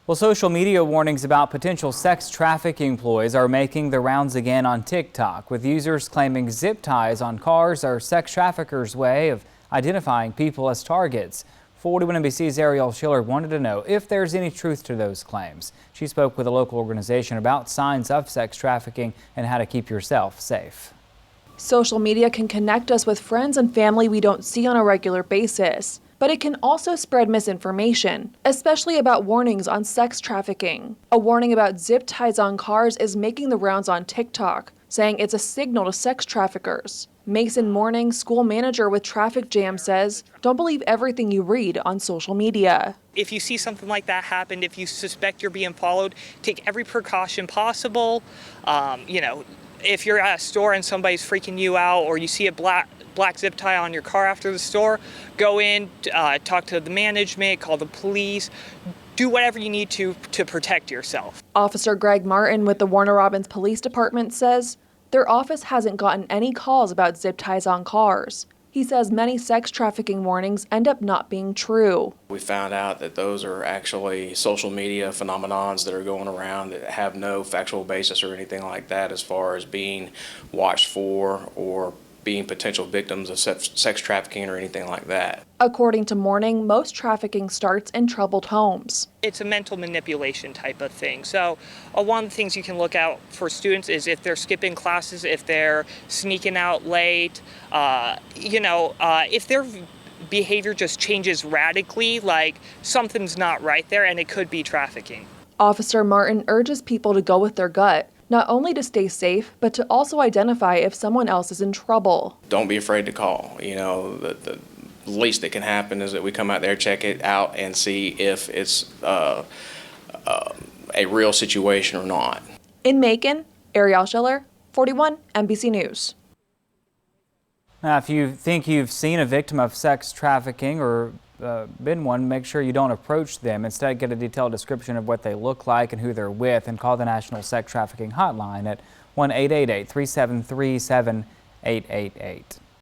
Well, social media warnings about potential sex trafficking ploys are making the rounds again on TikTok, with users claiming zip ties on cars are sex traffickers' way of identifying people as targets. 41 NBC's Ariel Schiller wanted to know if there's any truth to those claims. She spoke with a local organization about signs of sex trafficking and how to keep yourself safe. Social media can connect us with friends and family we don't see on a regular basis, but it can also spread misinformation, especially about warnings on sex trafficking. A warning about zip ties on cars is making the rounds on TikTok, saying it's a signal to sex traffickers. Mason Morning, school manager with Traffick-Jam, says, don't believe everything you read on social media. If you see something like that happen, if you suspect you're being followed, take every precaution possible. If you're at a store and somebody's freaking you out, or you see a black zip tie on your car after the store, go in, talk to the management, call the police, do whatever you need to protect yourself. Officer Greg Martin with the Warner Robins Police Department says their office hasn't gotten any calls about zip ties on cars. He says many sex trafficking warnings end up not being true. We found out that those are actually social media phenomenons that are going around that have no factual basis or anything like that as far as being watched for or being potential victims of sex trafficking or anything like that. According to Morning, most trafficking starts in troubled homes. It's a mental manipulation type of thing. So one of the things you can look out for students is if they're skipping classes, if they're sneaking out late, if their behavior just changes radically, like something's not right there and it could be trafficking. Officer Martin urges people to go with their gut, not only to stay safe, but to also identify if someone else is in trouble. Don't be afraid to call. The least that can happen is that we come out there, check it out, and see if it's a real situation or not. In Macon, Ariel Schiller, 41 NBC News. Now, if you think you've seen a victim of sex trafficking or been one, make sure you don't approach them. Instead, get a detailed description of what they look like and who they're with, and call the National Sex Trafficking Hotline at 1-888-373-7888.